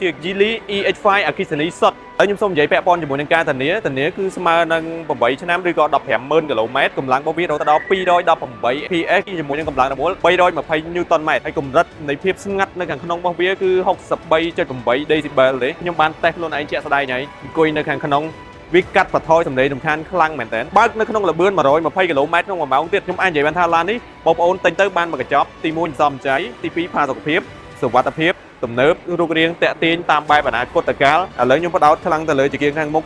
ជា Geely EX5 អគ្គិសនីសុទ្ធហើយខ្ញុំសូមនិយាយពាក់ព័ន្ធជាមួយនឹងការធានាគឺស្មើនឹង8ឆ្នាំឬក៏150,000 គីឡូម៉ែត្រកម្លាំងរបស់វារហូតដល់218 PS ជាមួយនឹងកម្លាំងដំបូល320 Newton m ហើយកម្រិតនៃភាពស្ងាត់នៅខាងក្នុងរបស់វាគឺ 63.8 decibel ទេខ្ញុំបានតេស្តខ្លួនឯងជាក់ស្ដែងហើយអង្គុយនៅខាងក្នុងវាកាត់បន្ថយសម្លេងរំខានខ្លាំងមែនតើបើកនៅក្នុងល្បឿន120 គីឡូម៉ែត្រក្នុង1ម៉ោងទៀតខ្ញុំអាចនិយាយបានថាឡាននេះបងប្អូនទិញទៅបានមួយកញ្ចប់ទី1សំចៃទី2ផាសុកភាពសុវត្ថិភាពទំនើបរូបរាងតាក់ទាញតាមបែបអនាគតកាលឥឡូវខ្ញុំបដោតខ្លាំងទៅលើជាខាងមុខ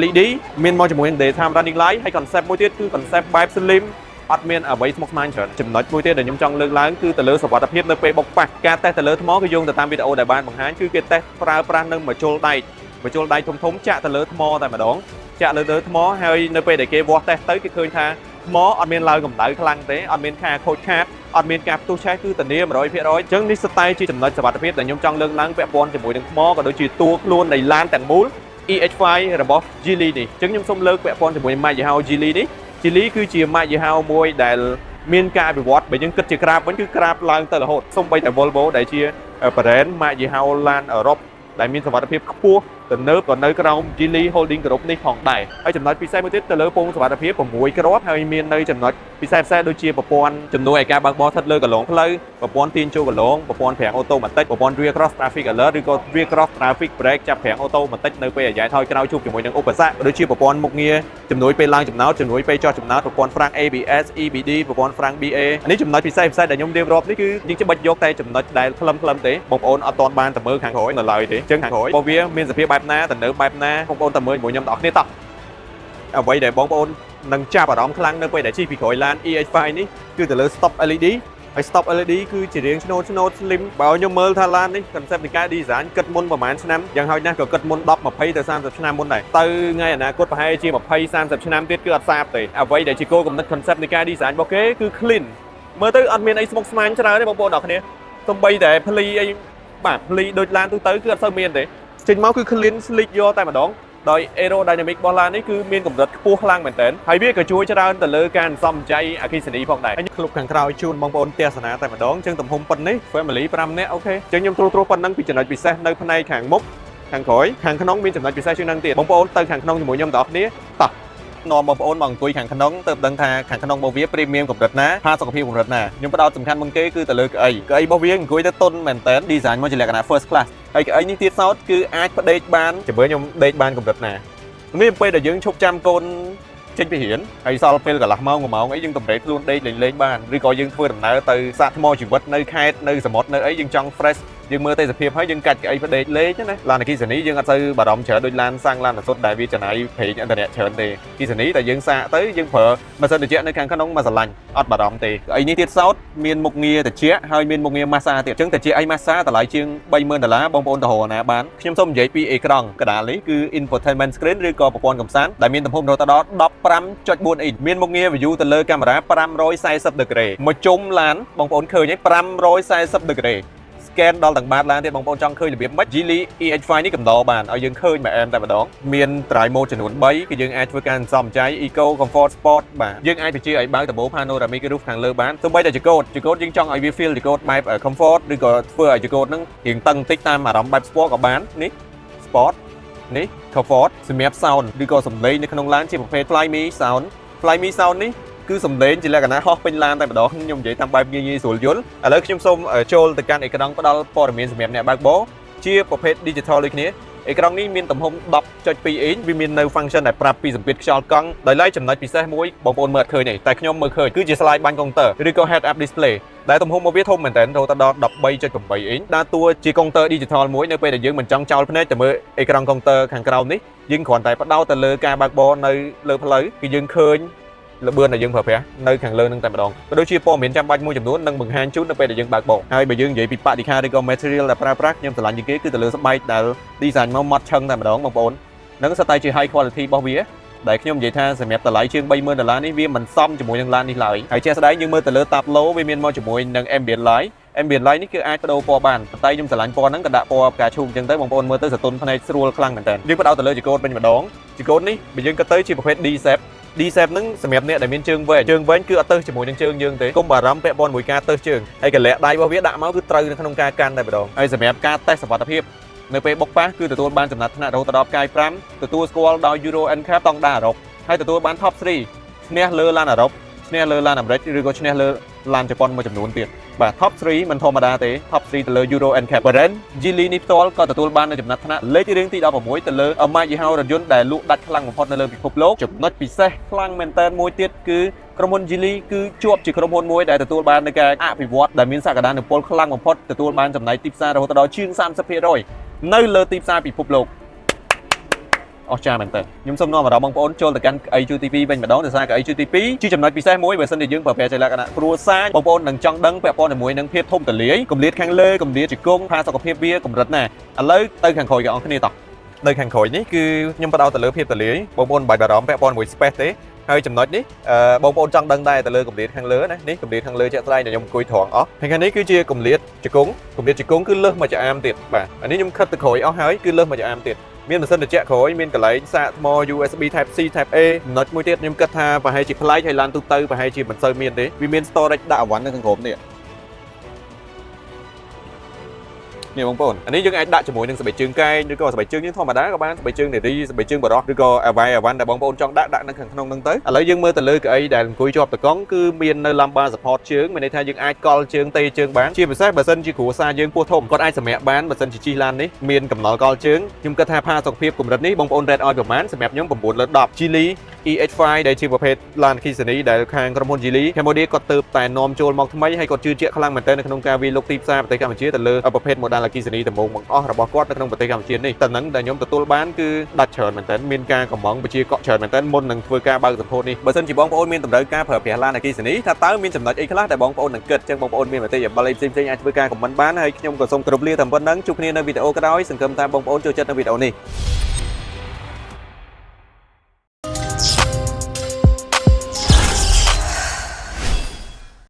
LED មានមកជាមួយនឹង daytime running light ហើយ concept មួយទៀតគឺ concept បែប slim អត់មានអ្វីស្មុគស្មាញច្រើនចំណុចមួយទៀតដែលខ្ញុំចង់លើកឡើងគឺទៅលើសុវត្ថិភាពនៅពេលបុកប៉ះការតេស្តទៅលើថ្មគឺយោងទៅតាមវីដេអូដែលបានបង្ហាញគឺគេតេស្តប្រើប្រាស់នឹងម្ជុលដែកធំចាក់ទៅលើថ្មតែម្ដងចាក់លើថ្មហើយនៅពេលដែលគេវាស់តេស្តទៅគេឃើញថាថ្មអត់មានឡើងកម្ដៅខ្លាំងទេអត់មានការខូចខាតអត់មានការផ្ទុះឆេះគឺធានា 100% អញ្ចឹងនេះស្តែជាចំណុចសុវត្ថិភាពដែលខ្ញុំចង់លើកឡើងពាក់ព័ន្ធជាមួយនឹងថ្មក៏ដូចជាតួខ្លួននៃឡានទាំងមូល EX5 របស់ Geely នេះអញ្ចឹងខ្ញុំសូមលើកពាក់ព័ន្ធជាមួយម៉ាកយីហោ Geely នេះ Geely គឺជាម៉ាកយីហោមួយដែលមានការអភិវឌ្ឍបើយើងគិតជាក្រាបវិញគឺក្រាបឡើងទៅរហូតសូម្បីតែ Volvo ដែលជា brand ម៉ាកយីហោឡានអឺរ៉ុបដែលមានសុវត្ថិភាពខ្ពស់ទំនើបក៏នៅក្រោម Geely Holding Group នេះផងដែរហើយចំណុចពិសេសមួយទៀតទៅលើពងសុវត្ថិភាព6គ្រាប់ហើយមាននៅចំណុចពិសេសដូចជាប្រព័ន្ធជំនួយឲ្យការបើកបរស្ថិតលើកន្លងផ្លូវប្រព័ន្ធទាញចូលកន្លងប្រព័ន្ធប្រាំងអូតូម៉ាទិកប្រព័ន្ធ Rear Cross Traffic Alert ឬក៏ Rear Cross Traffic Brake ចាប់ប្រាំងអូតូម៉ាទិកនៅពេលអាយ៉ែថយក្រោយជួបជាមួយនឹងឧបសគ្គដូចជាប្រព័ន្ធមុខងារជំនួយពេលឡើងចំណោតជំនួយពេលចុះចំណោតប្រព័ន្ធ Front ABS EBD ប្រព័ន្ធ Front BA នេះចំណុចពិសេសដែលខ្ញុំរៀបរាប់នេះគឺយើងច្បិចយកតែចំណុចដែលខ្លឹមទេបងប្អូនអត់ទាន់បានទៅមើលខាងក្រោយនៅឡើយទេអញ្ចឹងខាងក្រោយរបស់វាមានសភាពបែបណាទៅនៅបែបណាបងប្អូនទៅមើលជាមួយខ្ញុំទាំងអស់គ្នាតោះអ្វីដែលបងប្អូននឹងចាប់អារម្មណ៍ខ្លាំងនៅពេលដែលជិះពីក្រោយឡាន EX5 នេះគឺទៅលើ stop LED ហើយ stop LED គឺជារាងឆ្នូត slim បើខ្ញុំមើលថាឡាននេះ concept នៃការ design គិតមុនប្រហែលឆ្នាំយ៉ាងហោចណាស់ក៏គិតមុន10 20ទៅ30ឆ្នាំមុនដែរទៅថ្ងៃអនាគតប្រហែលជា20 30ឆ្នាំទៀតគឺអត់សាបទេអ្វីដែលជាគោលគំនិត concept នៃការ design របស់គេគឺ clean មើលទៅអត់មានអីស្មុគស្មាញច្រើនទេបងប្អូនទាំងអស់គ្នាសូម្បីតែភ្លីអីបាទភ្លីដូចឡានទូទៅគឺអត់សូវមានទេចេញមកគឺ clean sleek យកតែម្ដងដោយ aerodynamic របស់ឡាននេះគឺមានកម្រិតខ្ពស់ខ្លាំងមែនទែនហើយវាក៏ជួយច្រើនទៅលើការសំចៃអគ្គិសនីផងដែរហើយខ្ញុំខាងក្រោយជូនបងប្អូនទស្សនាតែម្ដងអញ្ចឹងទំហំប៉ុណ្នេះ family 5នាក់អូខេអញ្ចឹងខ្ញុំត្រួសប៉ុណ្ណឹងពីចំណុចពិសេសនៅផ្នែកខាងមុខខាងក្រោយខាងក្នុងមានចំណុចពិសេសជាងនឹងទៀតបងប្អូនទៅខាងក្នុងជាមួយខ្ញុំទាំងអស់គ្នាតោះនាំបងប្អូនមកអង្គុយខាងក្នុងទើបដឹងថាខាងក្នុងរបស់វា premium កម្រិតណាផាសុកភាពកម្រិតណាខ្ញុំផ្ដោតសំខាន់មុនគេគឺទៅលើកៅអីរបស់វាអង្គុយទៅទន់មែនតើ design មកជាលក្ខណៈ first class ហើយកៅអីនេះទៀតសោតគឺអាចផ្ដេកបានជំរឿខ្ញុំដេកបានកម្រិតណានេះពេលដែលយើងឈប់ចាំកូនចេញពីរៀនហើយសល់ពេលកន្លះម៉ោង1ម៉ោងអីយើងតម្រេកខ្លួនដេកលេងបានឬក៏យើងធ្វើដំណើរទៅសាកថ្មជីវិតនៅខេត្តនៅសមុទ្រនៅអីយើងចង់ fresh យើងមើលទេសភាពហើយយើងកាច់កៅអីផ្ដេកលេងណាឡានអគ្គិសនីយើងអត់សូវបារម្ភច្រើនដូចឡានសាំងឡានអាសុតដែលវាចំណាយប្រេងឥន្ធនៈច្រើនទេអគ្គិសនីតែយើងសាកទៅយើងប្រើម៉ាស៊ីនត្រជាក់នៅខាងក្នុងមកស្រឡាញ់អត់បារម្ភទេអីនេះទៀតសោតមានមុខងារត្រជាក់ហើយមានមុខងារ massage ទៀតអញ្ចឹងត្រជាក់អី massage តម្លៃជាង$30,000បងប្អូនទៅរកណាបានខ្ញុំសូមនិយាយពីអេក្រង់កណ្ដាលនេះគឺ infotainment screen ឬក៏ប្រព័ន្ធកំសាន្តដែលមានទំហំរហូតដល់ 15.4 អ៊ីនមានមុខងារ view ទៅលើកាមេរ៉ា540 degree មួយជុំឡានបងប្អូនឃើញទេ540 degree scan ដល់ទាំងបាតឡានទៀតបងប្អូនចង់ឃើញរបៀបម៉េច Geely EX5 នេះកំដរបានឲ្យយើងឃើញមែនតែម្ដងមាន drive mode ចំនួន3គឺយើងអាចធ្វើការសំចៃ Eco Comfort Sport បាទយើងអាចបញ្ជាឲ្យបើកដំបូល Panoramic roof ខាងលើបានសូម្បីតែចង្កូតយើងចង់ឲ្យវា feel ចង្កូតបែប comfort ឬក៏ធ្វើឲ្យចង្កូតហ្នឹងរៀងតឹងបន្តិចតាមអារម្មណ៍បែប sport ក៏បាននេះ sport នេះ comfort សម្រាប់ sound ឬក៏សំឡេងនៅក្នុងឡានជាប្រភេទ Fly Me Sound នេះគឺសំឡេងជាលក្ខណៈហោះពេញឡានតែម្ដងខ្ញុំនិយាយតាមបែបងាយស្រួលយល់ឥឡូវខ្ញុំសូមចូលទៅកាន់អេក្រង់ផ្ដល់ព័ត៌មានសម្រាប់អ្នកបើកបរជាប្រភេទ digital ដូចគ្នាអេក្រង់នេះមានទំហំ 10.2 អ៊ីនវាមាននៅ function ដែលប្រាប់ពីសម្ពាធខ្យល់កង់ដោយឡែកចំណុចពិសេសមួយបងប្អូនមើលអត់ឃើញទេតែខ្ញុំមើលឃើញគឺជា slide បាញ់កុងទ័រឬក៏ head up display ដែលទំហំរបស់វាធំមែនទែនរហូតដល់ 13.8 អ៊ីនដើរតួជាកុងទ័រ digital មួយនៅពេលដែលយើងមិនចង់ចោលភ្នែកទៅមើលអេក្រង់កុងទ័រខាងក្រោមនេះយើងគ្រាន់តែផ្ដោតទៅលើការបើកបរនៅលើផ្លូវគឺយើងឃើញល្បឿនដែលយើងប្រើប្រាស់នៅខាងលើនឹងតែម្ដងក៏ដូចជាព័ត៌មានចាំបាច់មួយចំនួននឹងបង្ហាញជូននៅពេលដែលយើងបើកបរហើយបើយើងនិយាយពីបរិក្ខារឬក៏ material ដែលប្រើប្រាស់ខ្ញុំឆ្លាញ់ជាងគេគឺទៅលើស្បែកដែល design មកម៉ត់ឆឹងតែម្ដងបងប្អូននឹងស្ទើរតែជា high quality របស់វាដែលខ្ញុំនិយាយថាសម្រាប់តម្លៃជាង$30,000នេះវាមិនសមជាមួយនឹងឡាននេះឡើយហើយជាក់ស្ដែងយើងមើលទៅលើ tableau វាមានមកជាមួយនឹង ambient light នេះគឺអាចបដូរពណ៌បានតែខ្ញុំឆ្លាញ់ពណ៌ហ្នឹងក៏ដាក់ពណ៌ផ្កាឈូកអញ្ចឹងទៅបងប្អូនមើលទៅសតុនភ្នែកស្រួលខ្លាំងមែនតើយើងបដោតទៅលើចង្កូតវិញម្ដងចង្កូតនេះបើយើងគិតទៅជាប្រភេទ D-shape ហ្នឹងសម្រាប់អ្នកដែលមានជើងវែងគឺអត់ទៅជាមួយនឹងជើងយើងទេកុំបារម្ភពាក់ព័ន្ធមួយការទៅជើងហើយកន្លែងដៃរបស់វាដាក់មកគឺត្រូវនៅក្នុងការកាន់តែម្ដងហើយសម្រាប់ការតេស្តសុវត្ថិភាព នៅពេលបុកប៉ះគឺទទួលបានចំណាត់ថ្នាក់រហូតដល់ផ្កាយ5ទទួលស្គាល់ដោយ Euro NCAP តង់ដារអឺរ៉ុបហើយទទួលបាន Top 3ឈ្នះលើឡានអឺរ៉ុបឈ្នះលើឡានអាមេរិកឬក៏ឈ្នះលើឡានជប៉ុនមួយចំនួនទៀតបាទ Top 3 មិនធម្មតាទេ Top 3 ទៅលើ Euro NCAP Bahrain Geely នេះផ្ទាល់ក៏ទទួលបាននៅចំណាត់ថ្នាក់លេខរៀងទី16ទៅលើម៉ាកយីហោរថយន្តដែលលក់ដាច់ខ្លាំងបំផុតនៅលើពិភពលោកចំណុចពិសេសខ្លាំងមែនទែនមួយទៀតគឺក្រុមហ៊ុន Geely គឺជាប់ជាក្រុមហ៊ុនមួយដែលទទួលបាននៅការអភិវឌ្ឍដែលមានសក្តានុពលខ្លាំងបំផុតទទួលបានចំណែកទីផ្សាររហូតដល់ជាង 30% នៅលើទីផ្សារពិភពលោកអស្ចារ្យមែនតើខ្ញុំសូមនាំអារម្មណ៍បងប្អូនចូលទៅកាន់កៅអី GTP វិញម្ដងដោយសារកៅអី GTP ជាចំណុចពិសេសមួយបើសិនជាយើងប្រើប្រាស់ជាលក្ខណៈគ្រួសារបងប្អូននឹងចង់ដឹងពាក់ព័ន្ធជាមួយនឹងភាពធំទូលាយគម្លាតខាងលើគម្លាតជង្គង់ផាសុខភាពវាកម្រិតណាឥឡូវទៅខាងក្រោយទាំងអស់គ្នាតោះនៅខាងក្រោយនេះគឺខ្ញុំបដោតទៅលើភាពទូលាយបងប្អូនបាច់បារម្ភពាក់ព័ន្ធជាមួយ space ទេហើយចំណុចនេះបងប្អូនចង់ដឹងដែរទៅលើគម្លាតខាងលើណានេះគម្លាតខាងលើជាក់ស្ដែងដែលខ្ញុំអង្គុយត្រង់អស់ហើយខាងនេះគឺជាគម្លាតជង្គង់គឺលើសមកច្អាមទៀតបាទអានេះខ្ញុំខិតទៅក្រោយអស់ហើយគឺលើសមកច្អាមទៀតមានម៉ាស៊ីនត្រជាក់ក្រោយមានកន្លែងសាកថ្ម USB Type C Type A ចំណុចមួយទៀតខ្ញុំគិតថាប្រហែលជាប្លែកហើយឡានទូទៅប្រហែលជាមិនសូវមានទេវាមាន storage ដាក់អវ៉ាន់នៅខាងក្រោមនេះបងប្អូនអានេះយើងអាចដាក់ជាមួយនឹងស្បែកជើងកែងឬក៏ស្បែកជើងយើងធម្មតាក៏បានស្បែកជើងនារីស្បែកជើងបរោះឬក៏អាវ៉ៃដែលបងប្អូនចង់ដាក់នៅខាងក្នុងហ្នឹងទៅឥឡូវយើងមើលទៅលើកៅអីដែលអង្គុយជាប់តកង់គឺមាននៅ lumbar support ជើងមានន័យថាយើងអាចកល់ជើងទេជើងបានជាពិសេសបើសិនជាគ្រួសារយើងពោះធំគាត់អាចសម្រាកបានបើសិនជាជិះឡាននេះមានកំណល់កល់ជើងខ្ញុំគិតថាផាសុខភាពកម្រិតនេះបងប្អូន rate ឲ្យប្រមាណសម្រាប់ខ្ញុំ9លើ10 Geely EH5 ដែលជាប្រភេទឡានអគ្គិសនីដែលខាងក្រុមហ៊ុន Geely Cambodia គាត់ទើបតែនាំចូលមកថ្មីហើយគាត់ជឿជាក់ខ្លាំងមែនទែននៅក្នុងការវាយលុកទីផ្សារប្រទេសកម្ពុជាទៅលើប្រភេទ model អគ្គិសនីដំបូងបង្អស់របស់គាត់នៅក្នុងប្រទេសកម្ពុជានេះតែនឹងដែលខ្ញុំទទួលបានគឺដាច់ច្រើនមែនទែនមានការកំងបញ្ជាកក់ច្រើនមែនទែនមុននឹងធ្វើការបើកសម្ពោធនេះបើសិនជាបងប្អូនមានតម្រូវការប្រើប្រាស់ឡានអគ្គិសនីថាតើមានចំណុចអីខ្លះដែលបងប្អូននឹងគិតចឹងបងប្អូនមានមតិយោបល់អីផ្សេងៗអាចធ្វើការខមមិនបានហើយខ្ញុំក៏សូមគោរពលាតែប៉ុណ្្នឹងជួបគ្នានៅវីដេអូក្រោយសង្ឃឹមថាបងប្អូនចូលចិត្តនៅវីដេអូនេះ